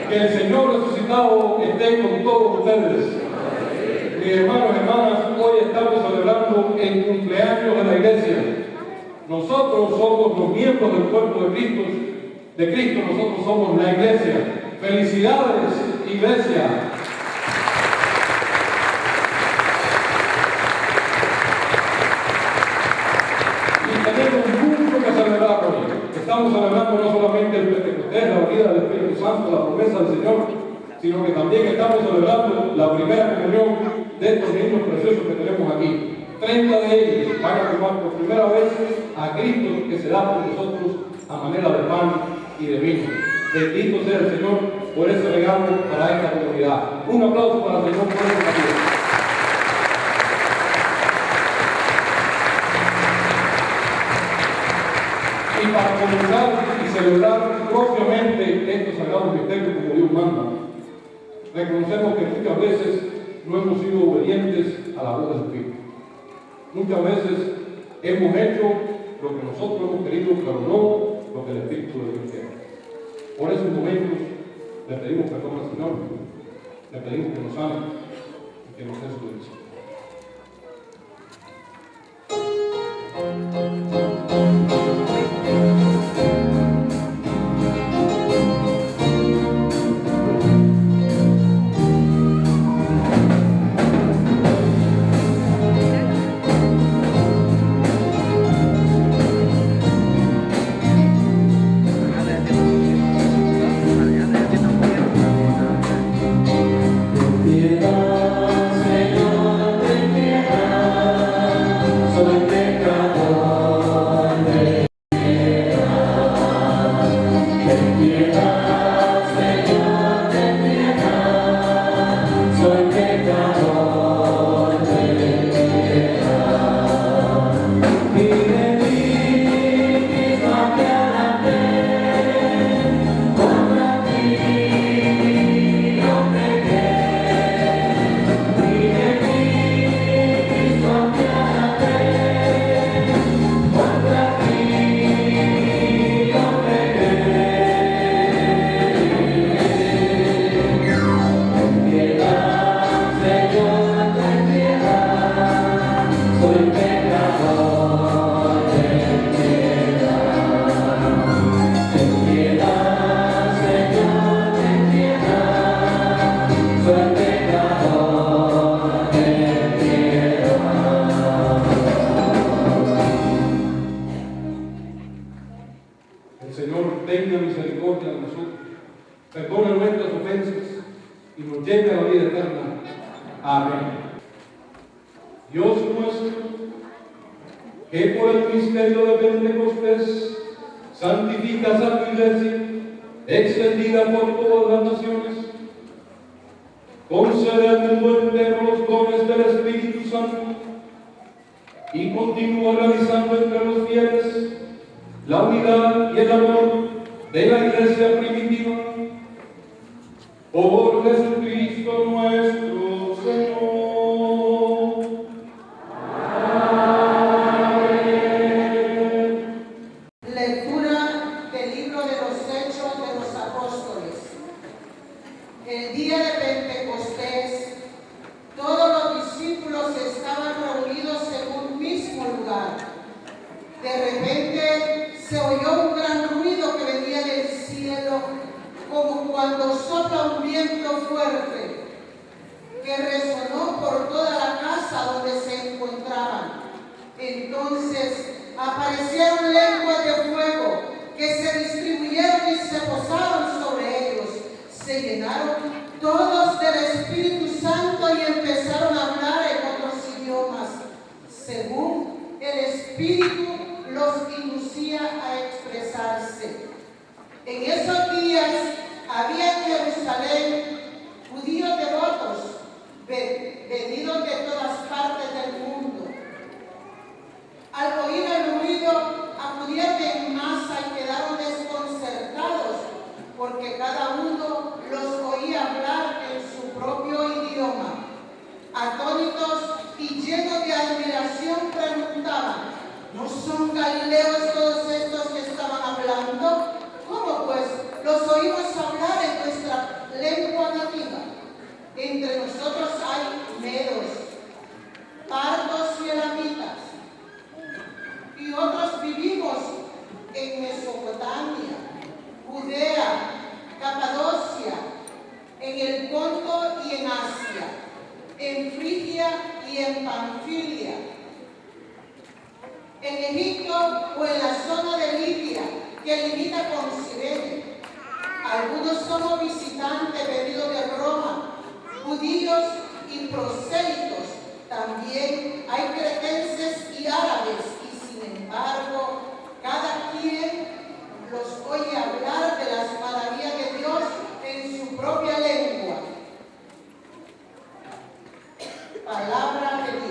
Que el Señor resucitado esté con todos ustedes. Mis hermanos y hermanas, hoy estamos celebrando el cumpleaños de la iglesia. Nosotros somos los miembros del cuerpo de Cristo, nosotros somos la iglesia. ¡Felicidades, iglesia! Y tenemos mucho que celebrar hoy. Estamos celebrando no solamente el Pentecostés, la venida del Espíritu Santo, la promesa del Señor, sino que también estamos celebrando la primera comunión de estos niños preciosos que tenemos aquí. 30 de ellos van a tomar por primera vez a Cristo que se da por nosotros a manera de pan y de vino. Bendito sea el Señor por ese regalo para esta comunidad. Un aplauso para el Señor por ese partido. Y para comenzar y celebrar propiamente estos sagrados misterios como Dios manda, reconocemos que muchas veces no hemos sido obedientes a la voz del Espíritu. Muchas veces hemos hecho lo que nosotros hemos querido, pero no lo que el Espíritu de Dios quiere. Por esos momentos le pedimos perdón al Señor, le pedimos que nos ame y que nos dé su bendición. Piedad, Señor. El Señor tenga misericordia de nosotros, perdone nuestras ofensas y nos lleve a la vida eterna. Amén. Dios nuestro, que por el misterio de Pentecostés santificas a tu iglesia, extendida por todas las naciones, concede al mundo entero los dones del Espíritu Santo y continúa realizando entre los fieles la unidad y el amor de la iglesia primitiva. Por Jesucristo nuestro Señor. El día de Pentecostés, todos los discípulos estaban reunidos en un mismo lugar. De repente se oyó un gran ruido que venía del cielo, como cuando sopla un viento fuerte, que resonó por toda la casa donde se encontraban. Entonces aparecieron lenguas de fuego que se distribuyeron y se posaron sobre ellos. Se llenaron todos del Espíritu Santo y empezaron a hablar en otros idiomas, según el Espíritu los inducía a expresarse. En esos días había en Jerusalén judíos devotos, venidos de todas partes del mundo. Al oír el ruido, acudieron en masa y quedaron desconcertados, porque cada uno los oía hablar en su propio idioma. Atónitos y llenos de admiración preguntaban: ¿no son galileos todos estos que estaban hablando? ¿Cómo pues los oímos hablar en nuestra lengua nativa? Entre nosotros hay medos, partos y elamitas, y otros vivimos en Mesopotamia, Judea, Capadocia, en el Ponto y en Asia, en Frigia y en Panfilia, en Egipto o en la zona de Libia, que limita con Cirene. Algunos somos visitantes venidos de Roma, judíos y prosélitos. También hay cretenses y árabes, y sin embargo, cada quien los oye hablar de las maravillas de Dios en su propia lengua. Palabra de Dios.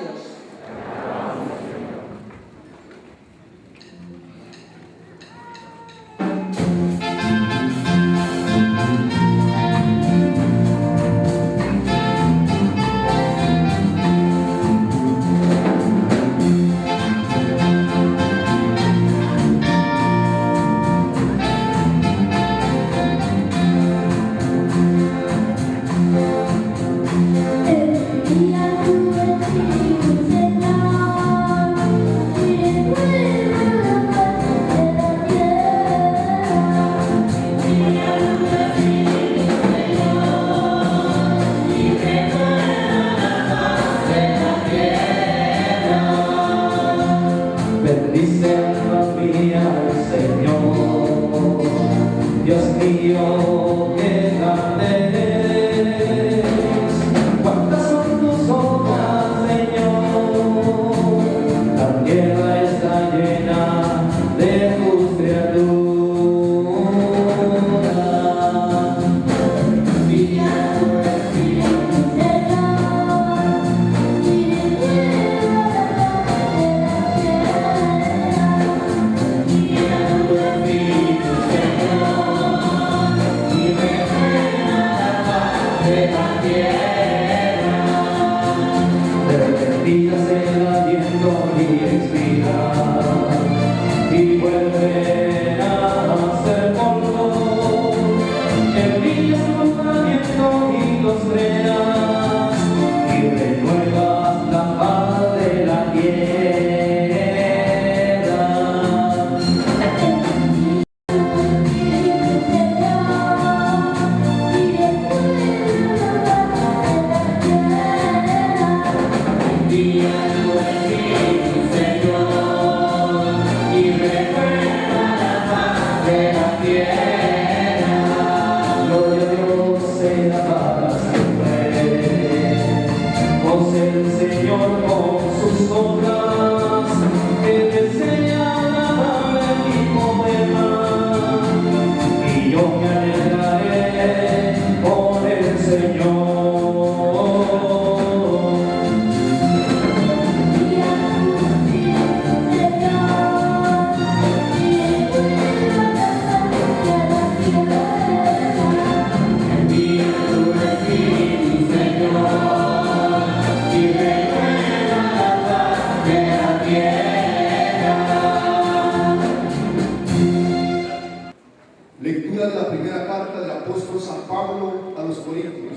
Lectura de la primera carta del apóstol San Pablo a los Corintios.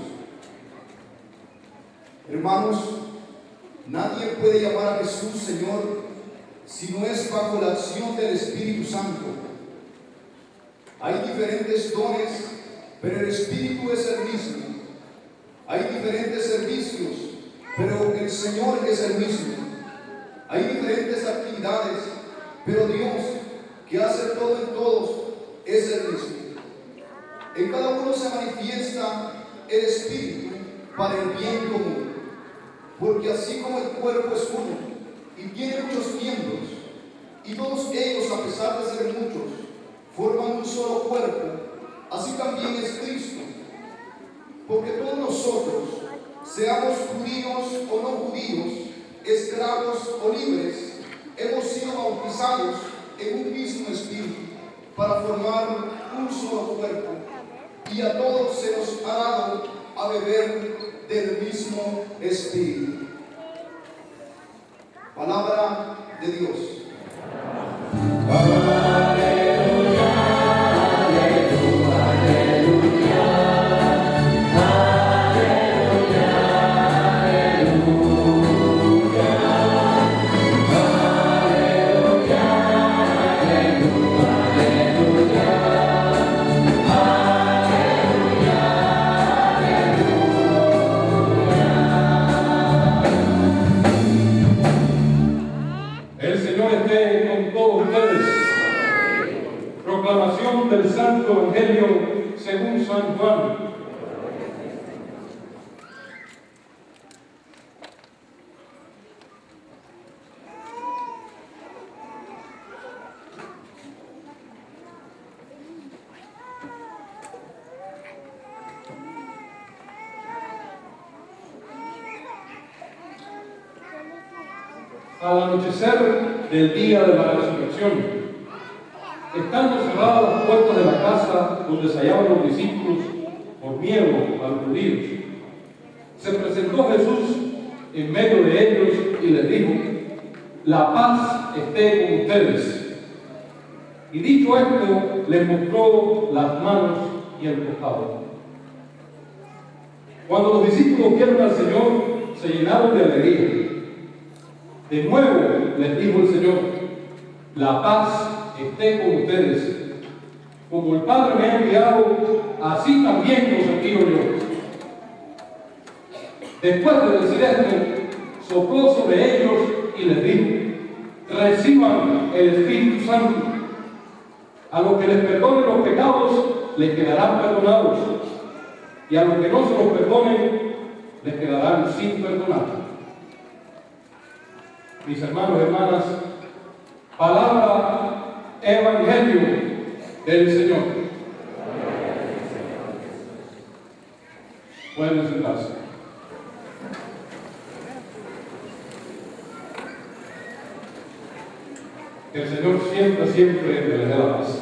Hermanos, nadie puede llamar a Jesús Señor si no es bajo la acción del Espíritu Santo. Hay diferentes dones, pero el Espíritu es el mismo. Hay diferentes servicios, pero el Señor es el mismo. Hay diferentes actividades, pero Dios, que hace todo en todos, es el mismo. En cada uno se manifiesta el Espíritu para el bien común, porque así como el cuerpo es uno y tiene muchos miembros, y todos ellos, a pesar de ser muchos, forman un solo cuerpo, así también es Cristo. Porque todos nosotros, seamos judíos o no judíos, esclavos o libres, hemos sido bautizados en un mismo Espíritu, para formar un solo cuerpo, y a todos se nos ha dado a beber del mismo Espíritu. Palabra de Dios. Proclamación del Santo Evangelio según San Juan. Al anochecer del día de la resurrección, estando cerradas las puertas de la casa donde se hallaban los discípulos por miedo a los judíos, se presentó Jesús en medio de ellos y les dijo: la paz esté con ustedes. Y dicho esto, les mostró las manos y el costado. Cuando los discípulos vieron al Señor, se llenaron de alegría. De nuevo les dijo el Señor: la paz esté con ustedes. Como el Padre me ha enviado, así también los envío yo. Después de decir esto, sopló sobre ellos y les dijo: reciban el Espíritu Santo. A los que les perdonen los pecados, les quedarán perdonados, y a los que no se los perdonen, les quedarán sin perdonar. Mis hermanos y hermanas, palabra Evangelio del Señor. Pueden sentarse. Que el Señor siempre les dé la paz.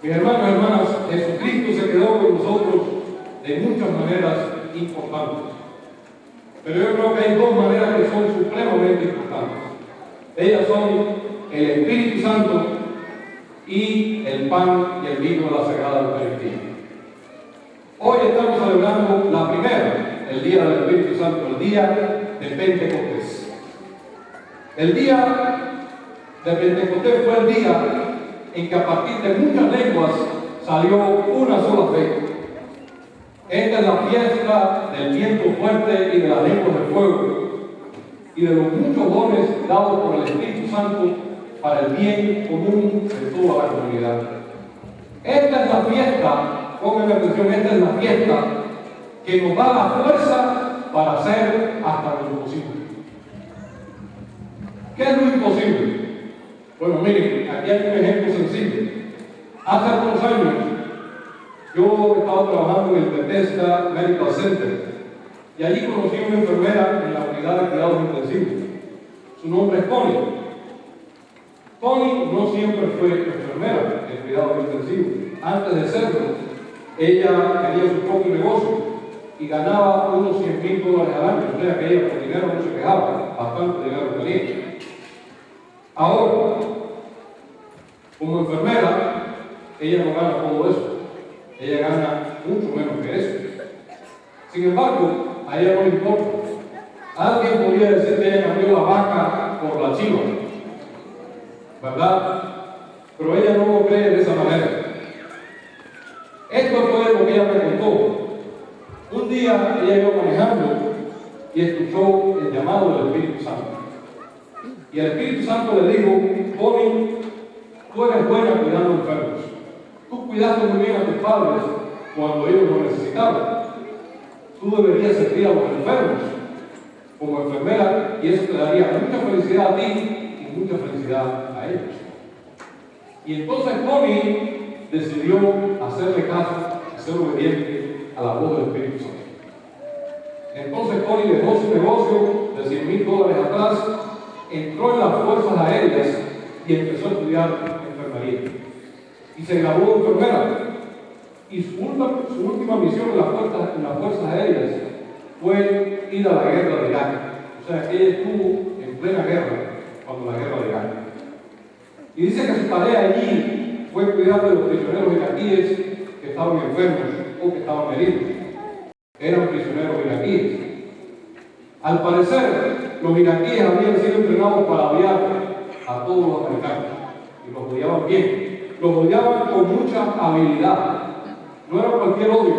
Mis hermanos y hermanas, Jesucristo se quedó con nosotros de muchas maneras importantes. Pero yo creo que hay dos maneras que son supremamente importantes. Ellas son el Espíritu Santo y el pan y el vino de la Sagrada Eucaristía. Hoy estamos celebrando la primera, el día del Espíritu Santo, el día de Pentecostés. El día de Pentecostés fue el día en que a partir de muchas lenguas salió una sola fe. Esta es la fiesta del viento fuerte y de las lenguas de fuego, y de los muchos dones dados por el Espíritu Santo para el bien común de toda la comunidad. Esta es la fiesta, pónganme atención, esta es la fiesta que nos da la fuerza para hacer hasta lo imposible. ¿Qué es lo imposible? Bueno, miren, aquí hay un ejemplo sencillo. Hace algunos años, yo estaba trabajando en el Bethesda Medical Center y allí conocí a una enfermera en la unidad de cuidados intensivos. Su nombre es Connie. Connie no siempre fue enfermera en cuidados intensivos. Antes de serlo, ella tenía su propio negocio y ganaba unos $100,000 al año. O sea que ella por dinero no se quejaba, bastante dinero tenía. Ahora, como enfermera, ella no gana todo eso. Ella gana mucho menos que eso. Sin embargo, a ella no le importa. Alguien podría decir que ella cambió la vaca por la chiva, ¿verdad? Pero ella no lo cree de esa manera. Esto fue lo que ella me contó. Un día ella iba manejando y escuchó el llamado del Espíritu Santo. Y el Espíritu Santo le dijo: Connie, tú eres buena cuidando enfermos. Tú cuidaste muy bien a tus padres cuando ellos lo necesitaban. Tú deberías servir a los enfermos como enfermera y eso te daría mucha felicidad a ti y mucha felicidad a ellos. Y entonces Connie decidió hacerle caso y ser obediente a la voz del Espíritu Santo. Entonces Connie dejó su negocio de $100,000 atrás, entró en las fuerzas aéreas y empezó a estudiar enfermería. Y se graduó de enfermera. Y su última misión en las fuerzas aéreas fue ir a la guerra de Irak. O sea, que ella estuvo en plena guerra cuando la guerra de Irak. Y dice que su tarea allí fue cuidar de los prisioneros iraquíes que estaban enfermos o que estaban heridos. Eran prisioneros iraquíes. Al parecer, los iraquíes habían sido entrenados para odiar a todos los americanos y los odiaban bien. Los odiaban con mucha habilidad. No era cualquier odio,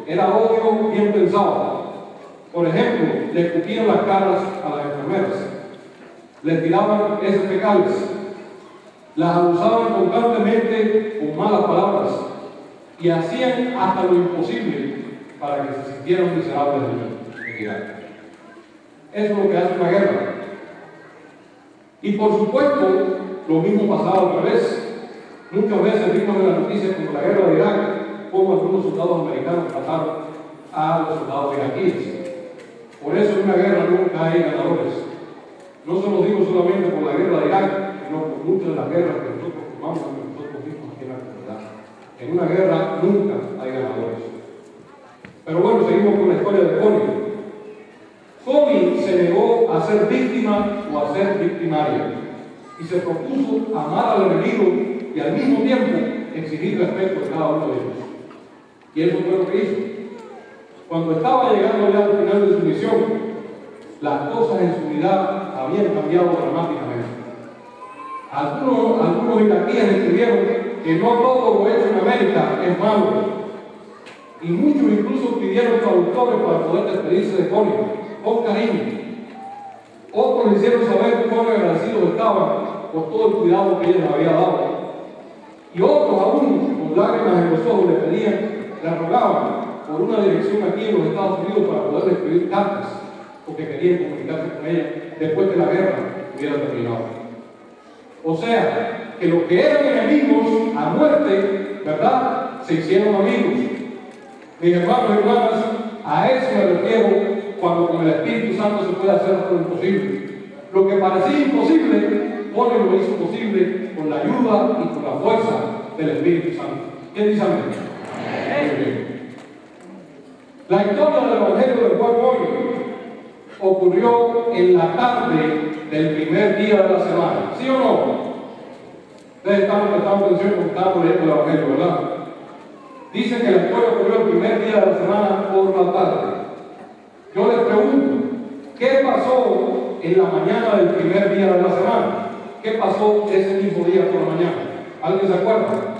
era odio bien pensado. Por ejemplo, le escupían las caras a las enfermeras, les tiraban heces fecales, las abusaban constantemente con malas palabras y hacían hasta lo imposible para que se sintieran miserables en Irak. Eso es lo que hace una guerra. Y por supuesto, lo mismo pasaba al revés. Muchas veces vimos en las noticias como la guerra de Irak, como algunos soldados americanos mataron a los soldados iraquíes. Por eso en una guerra nunca hay ganadores. No se lo digo solamente por la guerra de Irak, sino por muchas de las guerras que nosotros tomamos entre nosotros mismos aquí en la comunidad. En una guerra nunca hay ganadores. Pero bueno, seguimos con la historia de Connie. Connie se negó a ser víctima o a ser victimaria y se propuso amar al enemigo y al mismo tiempo exigir respeto de cada uno de ellos. Y eso fue lo que hizo. Cuando estaba llegando ya al final de su misión, las cosas en su vida habían cambiado dramáticamente. Algunos iraquíes escribieron que no todo lo hecho en América es malo. Y muchos incluso pidieron traductores para poder despedirse de Connie, con cariño. Otros le hicieron saber cuán agradecidos estaban por todo el cuidado que ella les había dado. Y otros aún, con lágrimas en los ojos, le pedían, le rogaban por una dirección aquí en los Estados Unidos para poder escribir cartas, porque querían comunicarse con ella después que la guerra hubiera terminado. O sea, que los que eran enemigos a muerte, ¿verdad?, se hicieron amigos. Mis hermanos y hermanas, a eso me refiero cuando con el Espíritu Santo se puede hacer todo lo imposible. Lo que parecía imposible, Connie lo hizo posible con la ayuda y con la fuerza del Espíritu Santo. ¿Quién dice amén? Muy bien. La historia del Evangelio del Juan hoy ocurrió en la tarde del primer día de la semana. ¿Sí o no? Ustedes están prestando atención cuando estamos leyendo el Evangelio, ¿verdad? Dice que la historia ocurrió el primer día de la semana por la tarde. Yo les pregunto, ¿qué pasó en la mañana del primer día de la semana? ¿Qué pasó ese mismo día por la mañana? ¿Alguien se acuerda?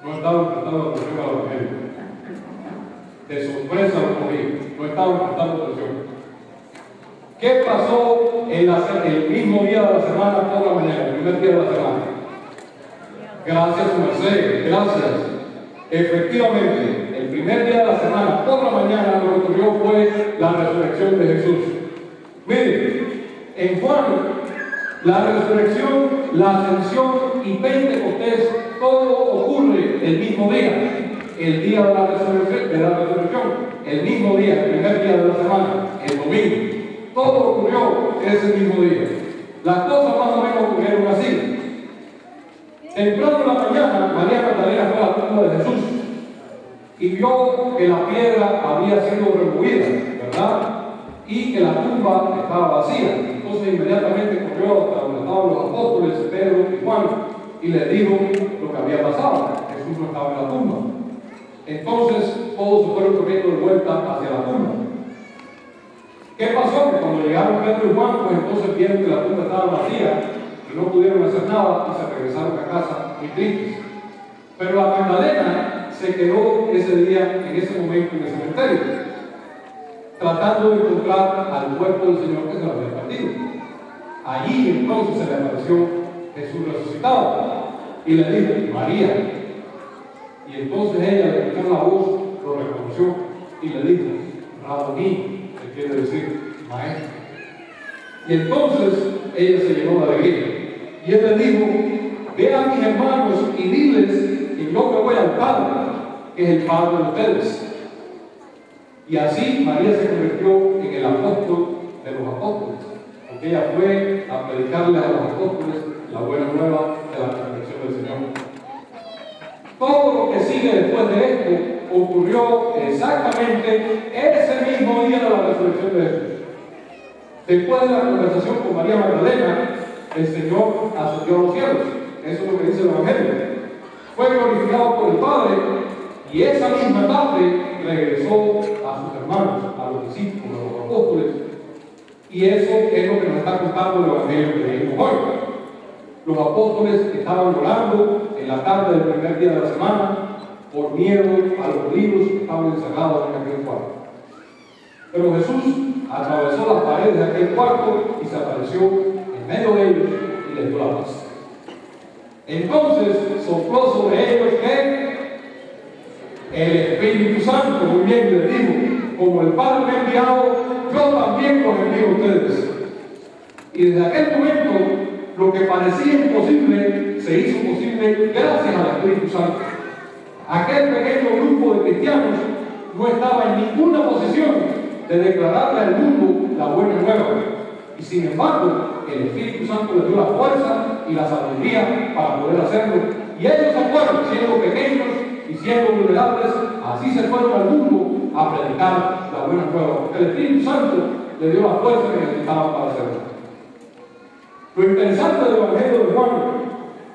No estaban prestando atención al Evangelio. De sorpresa lo cogí. No estaban prestando atención. ¿Qué pasó en el mismo día de la semana por la mañana, el primer día de la semana. Gracias, su merced, gracias. Efectivamente, el primer día de la semana por la mañana lo que ocurrió fue la resurrección de Jesús. Miren, en Juan, la resurrección, la ascensión y Pentecostés, todo ocurre el mismo día. El día de la resurrección, el mismo día, el primer día de la semana, el domingo. Todo ocurrió ese mismo día. Las cosas más o menos ocurrieron así. Temprano en la mañana, María Magdalena fue a la tumba de Jesús y vio que la piedra había sido removida, ¿verdad? Y que la tumba estaba vacía. Entonces inmediatamente corrió hasta donde estaban los apóstoles, Pedro y Juan, y le dijo lo que había pasado. Jesús no estaba en la tumba. Entonces todos se fueron corriendo de vuelta hacia la tumba. ¿Qué pasó? Que cuando llegaron Pedro y Juan, pues entonces vieron que la tumba estaba vacía y no pudieron hacer nada y se regresaron a casa muy tristes. Pero la Magdalena se quedó ese día, en ese momento, en el cementerio, tratando de encontrar al cuerpo del Señor que se lo había perdido. Allí entonces se le apareció Jesús resucitado y le dijo, María. Y entonces ella le escuchó la voz, lo reconoció y le dijo, Raboní, que quiere decir maestro. Y entonces ella se llenó de alegría. Y él le dijo, ve a mis hermanos y diles que yo me voy al Padre, que es el Padre de ustedes. Y así María se convirtió en el apóstol de los apóstoles, porque ella fue a predicarle a los apóstoles la buena nueva de la resurrección del Señor. Todo lo que sigue después de esto ocurrió exactamente ese mismo día de la resurrección de Jesús. Después de la conversación con María Magdalena, el Señor ascendió a los cielos. Eso es lo que dice el Evangelio. Fue glorificado por el Padre y esa misma tarde regresó a sus hermanos, a los discípulos, a los apóstoles. Y eso es lo que nos está contando el Evangelio que leímos hoy. Los apóstoles estaban orando en la tarde del primer día de la semana por miedo a los libros que estaban encerrados en aquel cuarto. Pero Jesús atravesó las paredes de aquel cuarto y se apareció en medio de ellos y les dio la paz. Entonces sopló sobre ellos ¿qué? El Espíritu Santo. Muy bien, les dijo, como el Padre me ha enviado, yo también los envío a ustedes. Y desde aquel momento, lo que parecía imposible se hizo posible gracias al Espíritu Santo. Aquel pequeño grupo de cristianos no estaba en ninguna posición de declararle al mundo la buena nueva. Y sin embargo, el Espíritu Santo les dio la fuerza y la sabiduría para poder hacerlo. Y ellos se fueron, siendo pequeños y siendo vulnerables, así se fueron al mundo a predicar la buena nueva. Porque el Espíritu Santo les dio la fuerza que necesitaban para hacerlo. Lo interesante del Evangelio de Juan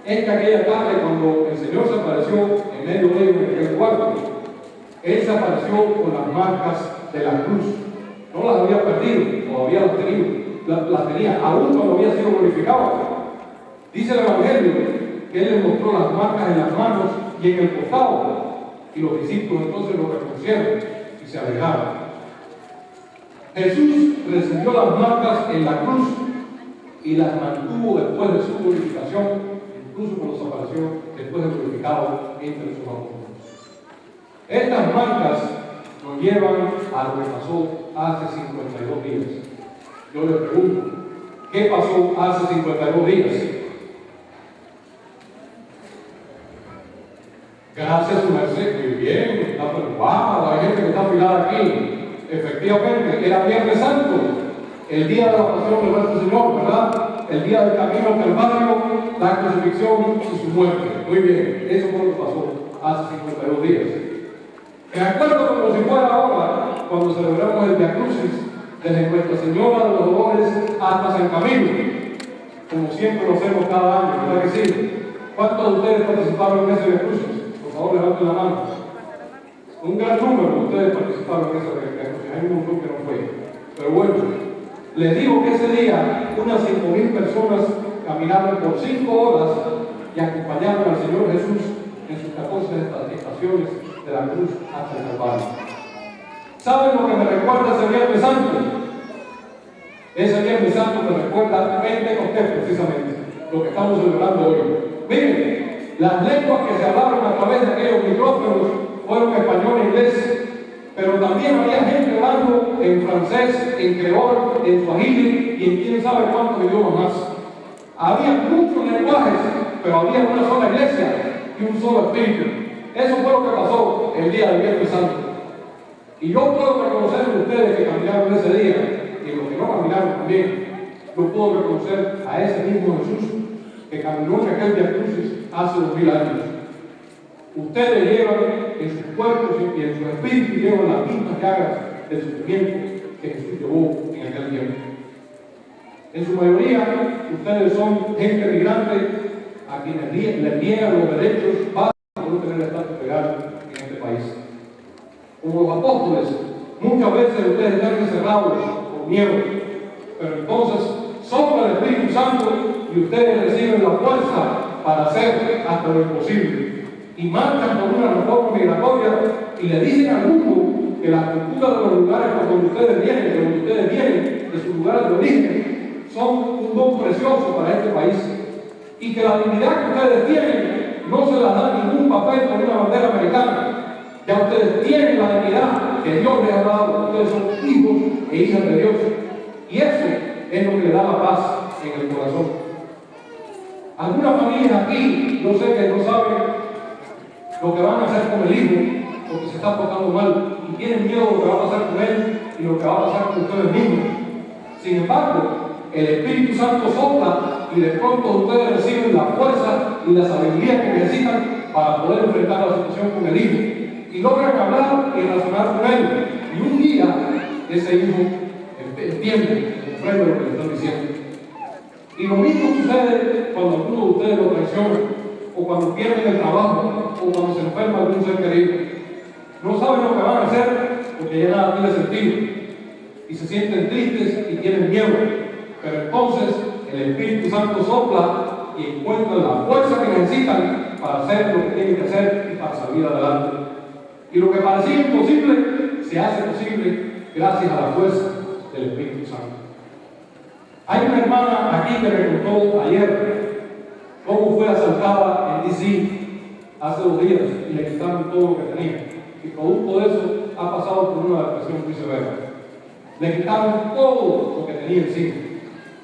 es que aquella tarde, cuando el Señor se apareció en medio de ellos en aquel cuarto, Él se apareció con las marcas de la cruz. No las había perdido, todavía las tenía, aún cuando había sido glorificado. Dice el Evangelio que Él le mostró las marcas en las manos y en el costado, y los discípulos entonces lo reconocieron y se alejaron. Jesús recibió las marcas en la cruz y las mantuvo después de su glorificación, incluso cuando se apareció después de glorificado entre sus apóstoles. Estas marcas nos llevan a lo que pasó hace 52 días. Yo les pregunto, ¿qué pasó hace 52 días? Gracias, su merced. Muy bien, está preocupado, hay gente que está afilada aquí. Efectivamente, era Viernes Santo, el día de la pasión de nuestro Señor, ¿verdad? El día del camino al Calvario, la crucifixión y su muerte. Muy bien, eso fue lo que pasó hace 52 días. Me acuerdo como si fuera ahora, cuando celebramos el Via Crucis, desde Nuestra Señora de los Dolores hasta San Camilo, como siempre lo hacemos cada año, ¿verdad que sí? ¿Cuántos de ustedes participaron en ese Via Crucis? Por favor, levanten la mano. Un gran número de ustedes participaron en ese Via Crucis, hay un grupo que no fue. Pero bueno, les digo que ese día unas 5.000 personas caminaron por 5 horas y acompañaron al Señor Jesús en sus 14 estaciones de la cruz hasta el Calvario. ¿Saben lo que me recuerda ese Viernes Santo? Ese Viernes Santo me recuerda Pentecostés, precisamente, lo que estamos celebrando hoy. Miren, las lenguas que se hablaron a través de aquellos micrófonos fueron español e inglés, pero también había gente hablando en francés, en creol, en swahili y en quién sabe cuántos idiomas más. Había muchos lenguajes, pero había una sola iglesia y un solo espíritu. Eso fue lo que pasó el día del Viernes Santo. Y yo puedo reconocer en ustedes que caminaron ese día, y los que no caminaron también, yo puedo reconocer a ese mismo Jesús que caminó en aquel Vía Crucis hace 2000 años. Ustedes llevan en sus cuerpos y en su espíritu llevan las mismas llagas del sufrimiento que Jesús llevó en aquel tiempo. En su mayoría, ustedes son gente migrante a quienes les niegan los derechos básicos de no tener estatus legal en este país. Como los apóstoles, muchas veces ustedes están encerrados por miedo, pero entonces sopla el Espíritu Santo y ustedes reciben la fuerza para hacer hasta lo imposible. Y marchan por una reforma migratoria y le dicen al mundo que la cultura de los lugares por donde ustedes vienen, de sus lugares de origen, son un don precioso para este país. Y que la dignidad que ustedes tienen no se la da ningún papel con una bandera americana. Ya ustedes tienen la dignidad que Dios les ha dado. Ustedes son hijos e hijas de Dios. Y eso es lo que le da la paz en el corazón. Algunas familias aquí, yo sé que no saben lo que van a hacer con el hijo, porque se está portando mal, y tienen miedo de lo que va a pasar con él y lo que va a pasar con ustedes mismos. Sin embargo, el Espíritu Santo sopla y de pronto ustedes reciben la fuerza y la sabiduría que necesitan para poder enfrentar la situación con el hijo. Y logran hablar y razonar con él. Y un día ese hijo entiende, comprende lo que le están diciendo. Y lo mismo sucede cuando alguno de ustedes lo traiciona, o cuando pierden el trabajo, o cuando se enferma algún ser querido. No saben lo que van a hacer porque ya nada tiene sentido. Y se sienten tristes y tienen miedo. Pero entonces el Espíritu Santo sopla y encuentran la fuerza que necesitan para hacer lo que tienen que hacer y para salir adelante. Y lo que parecía imposible se hace posible gracias a la fuerza del Espíritu Santo. Hay una hermana aquí que me contó ayer cómo fue asaltada en D.C. hace 2 días y le quitaron todo lo que tenía. Y producto de eso ha pasado por una depresión muy severa. Le quitaron todo lo que tenía encima.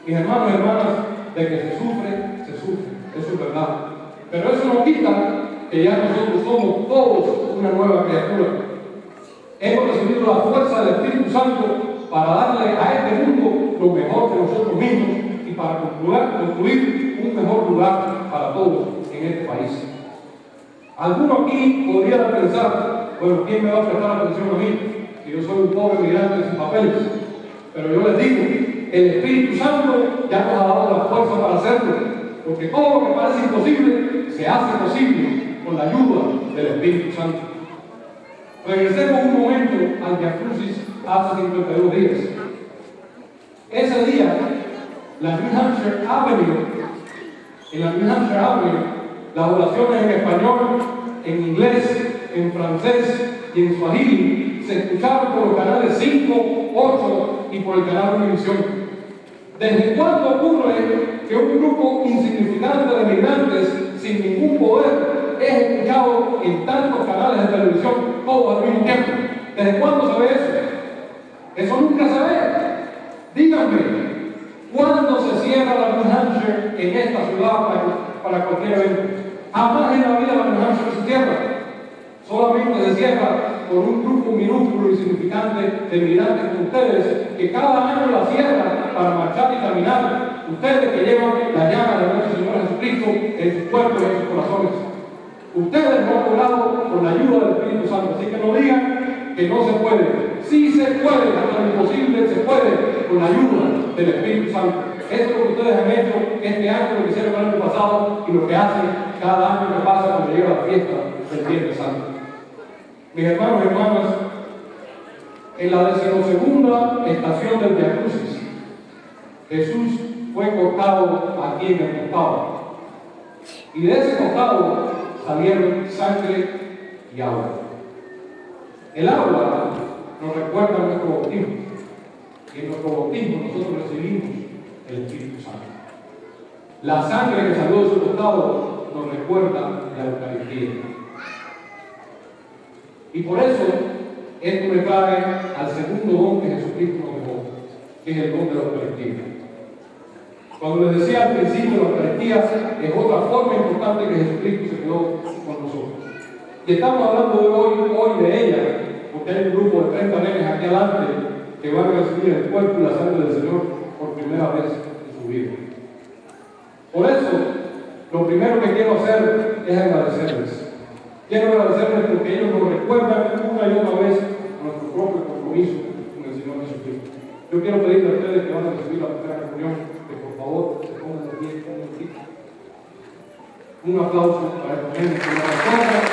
Mis hermanos y hermanas, de que se sufre, eso es verdad. Pero eso no quita que ya nosotros somos todos una nueva criatura. Hemos recibido la fuerza del Espíritu Santo para darle a este mundo lo mejor de nosotros mismos y para construir un mejor lugar para todos en este país. Alguno aquí podría pensar, bueno, ¿quién me va a prestar atención a mí? Si yo soy un pobre migrante sin papeles. Pero yo les digo, el Espíritu Santo ya nos ha dado la fuerza para hacerlo, porque todo lo que parece imposible se hace posible con la ayuda del Espíritu Santo. Regresemos un momento al Vía Crucis hace 52 días. Ese día, en la New Hampshire Avenue, las oraciones en español, en inglés, en francés y en swahili se escucharon por los canales 5, 8 y por el canal Univisión. ¿Desde cuándo ocurre que un grupo insignificante de migrantes sin ningún poder es escuchado en tantos canales de televisión todos al mismo tiempo? ¿Desde cuándo se ve eso? Eso nunca se ve. Díganme, ¿cuándo se cierra la New Hampshire en esta ciudad para cualquier evento? Jamás en la vida la New Hampshire se cierra. Solamente se cierra por un grupo minúsculo y insignificante de migrantes como ustedes, que cada año la cierran para marchar y caminar. Ustedes que llevan la llaga de nuestro Señor Jesucristo en sus cuerpos y en sus corazones. Ustedes no han logrado con la ayuda del Espíritu Santo, así que no digan que no se puede. Sí se puede, hasta lo imposible se puede con la ayuda del Espíritu Santo. Eso es lo que ustedes han hecho este año, lo que hicieron el año pasado y lo que hacen cada año que pasa cuando llega la fiesta del Viernes Santo. Mis hermanos y hermanas, en la 12ª estación del Vía Crucis, Jesús fue cortado aquí en el costado. Y de ese costado salieron sangre y agua. El agua nos recuerda nuestro bautismo. Y en nuestro bautismo nosotros recibimos el Espíritu Santo. La sangre que salió de su costado nos recuerda la Eucaristía. Y por eso esto me trae al segundo don que Jesucristo nos dejó, que es el don de la Eucaristía. Cuando les decía al principio, la Eucaristía es otra forma importante que Jesucristo se quedó con nosotros. Y estamos hablando hoy de ella, porque hay un grupo de 30 nenes aquí adelante que van a recibir el cuerpo y la sangre del Señor por primera vez en su vida. Por eso, lo primero que quiero hacer es agradecerles. Quiero agradecerles porque ellos nos recuerdan una y otra vez nuestro propio compromiso con el Señor Jesucristo. Yo quiero pedirle a ustedes que van a recibir la primera comunión, que por favor se pongan de pie un momentito. Un aplauso para estos nenes que nos recuerdan.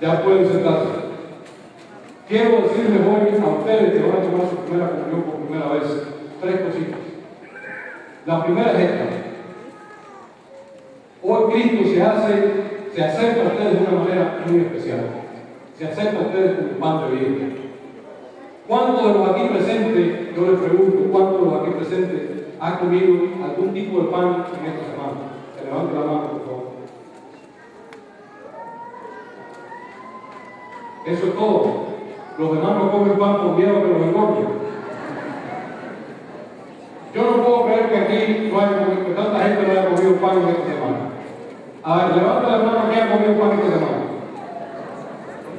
Ya pueden sentarse. Quiero decirles hoy a ustedes que van a tomar su primera comunión por primera vez, 3 cositas. La primera es esta. Hoy Cristo se acerca a ustedes de una manera muy especial. Se acerca a ustedes como pan de vida. ¿Cuántos de los aquí presentes, yo les pregunto, cuántos de los aquí presentes han comido algún tipo de pan en esta semana? Se levante la mano, por favor. Eso es todo. Los demás no comen pan por miedo a que los engorden. Yo no puedo creer que aquí que tanta gente no haya comido pan en esta semana. A ver, levanta la mano que ha comido pan esta semana.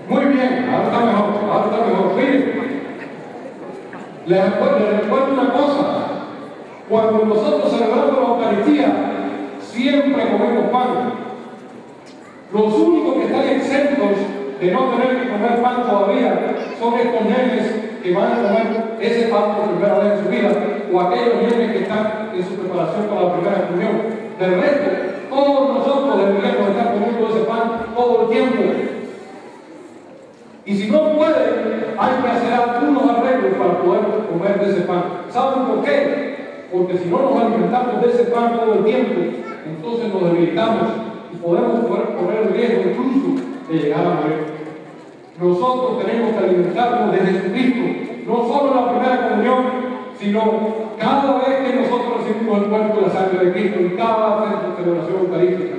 Muy bien, ahora está mejor. Miren, les recuerdo una cosa. Cuando nosotros celebramos la Eucaristía, siempre comemos pan. Los únicos que están exentos de no tener que comer pan todavía son estos nenes que van a comer ese pan por primera vez en su vida, o aquellos nenes que están en su preparación para la primera comunión. Del resto, todos nosotros deberíamos estar comiendo ese pan todo el tiempo. Y si no pueden, hay que hacer algunos arreglos para poder comer de ese pan. ¿Saben por qué? Porque si no nos alimentamos de ese pan todo el tiempo, entonces nos debilitamos y podemos correr el riesgo incluso de llegar a morir. Nosotros tenemos que alimentarnos de Jesucristo, no solo en la primera comunión, sino cada vez que nosotros recibimos el cuerpo y la sangre de Cristo y cada vez en celebración eucarística.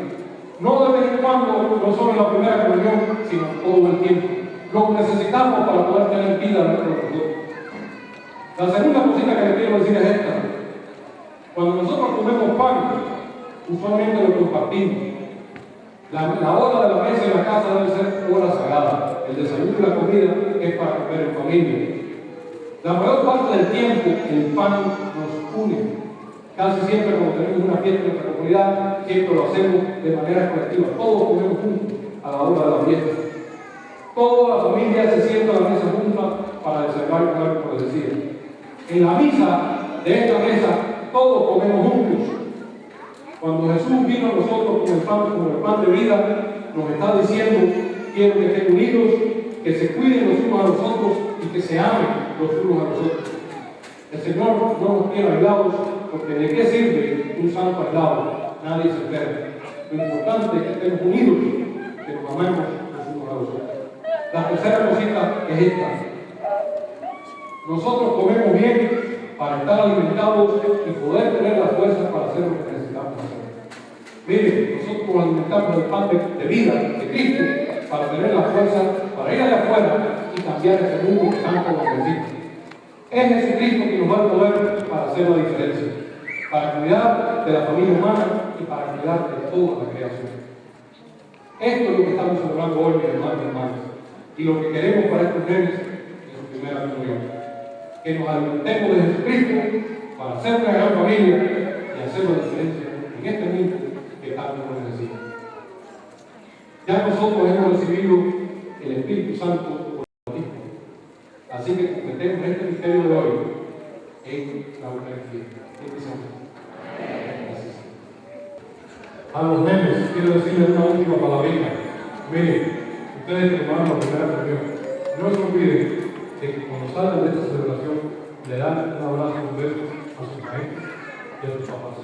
No de vez en cuando, no solo en la primera comunión, sino todo el tiempo. Lo necesitamos para poder tener vida dentro de nosotros. La segunda cosita que les quiero decir es esta. Cuando nosotros comemos pan, usualmente lo compartimos. La hora de la mesa en la casa debe ser hora sagrada. El desayuno y la comida es para comer en familia. La mayor parte del tiempo el pan nos une. Casi siempre cuando tenemos una fiesta en nuestra comunidad, siempre lo hacemos de manera colectiva. Todos comemos juntos a la hora de la fiesta. Toda la familia se sienta a la mesa junta para celebrar el cuerpo, como les decía. En la misa de esta mesa, todos comemos juntos. Cuando Jesús vino a nosotros como el pan de vida, nos está diciendo: quiero que estén unidos, que se cuiden los unos a los otros y que se amen los unos a los otros. El Señor no nos quiere aislados, porque ¿de qué sirve un santo aislado? Nadie se pierde. Lo importante es que estemos unidos, que nos amemos los unos a los otros. La tercera cosita es esta. Nosotros comemos bien para estar alimentados y poder tener las fuerzas para hacer lo que necesitamos hacer. Miren, nosotros nos alimentamos del pan de vida de Cristo para tener las fuerzas para ir allá afuera y cambiar este mundo que tanto lo necesita. Es Jesucristo que nos da el poder para hacer la diferencia, para cuidar de la familia humana y para cuidar de toda la creación. Esto es lo que estamos celebrando hoy, mis hermanos y hermanas, y lo que queremos para estos nenes en su primera comunión. Que nos alimentemos de Jesucristo para hacer una gran familia y hacer la diferencia en este mundo que tanto nos necesita. Ya nosotros hemos recibido el Espíritu Santo por el bautismo, así que cometemos este misterio de hoy en la Eucaristía. Gracias. A los nenes quiero decirles una última palabrita. Miren, ustedes que tomaron la primera comunión, no se olviden de que cuando salgan de esta celebración le dan un abrazo y un beso a sus maestros y a sus papás.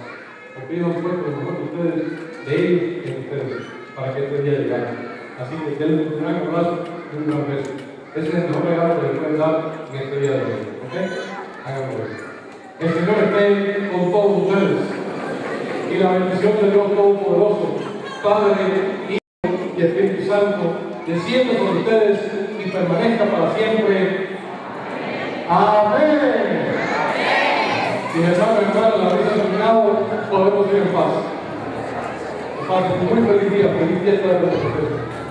Porque ellos han puesto mejor de ustedes, de ellos que de ustedes, para que este día llegara. Así que denle un gran abrazo y un gran beso. Ese es el mejor regalo que le pueden dar en este día de hoy. ¿Ok? Háganlo eso. El Señor esté con todos ustedes. Y la bendición de Dios Todopoderoso, Padre, Hijo y Espíritu Santo, descienda sobre ustedes y permanezca para siempre. Amén. Si me saben, hermano, la vida terminado, podemos ir en paz. Padre, muy feliz día de Pentecostés.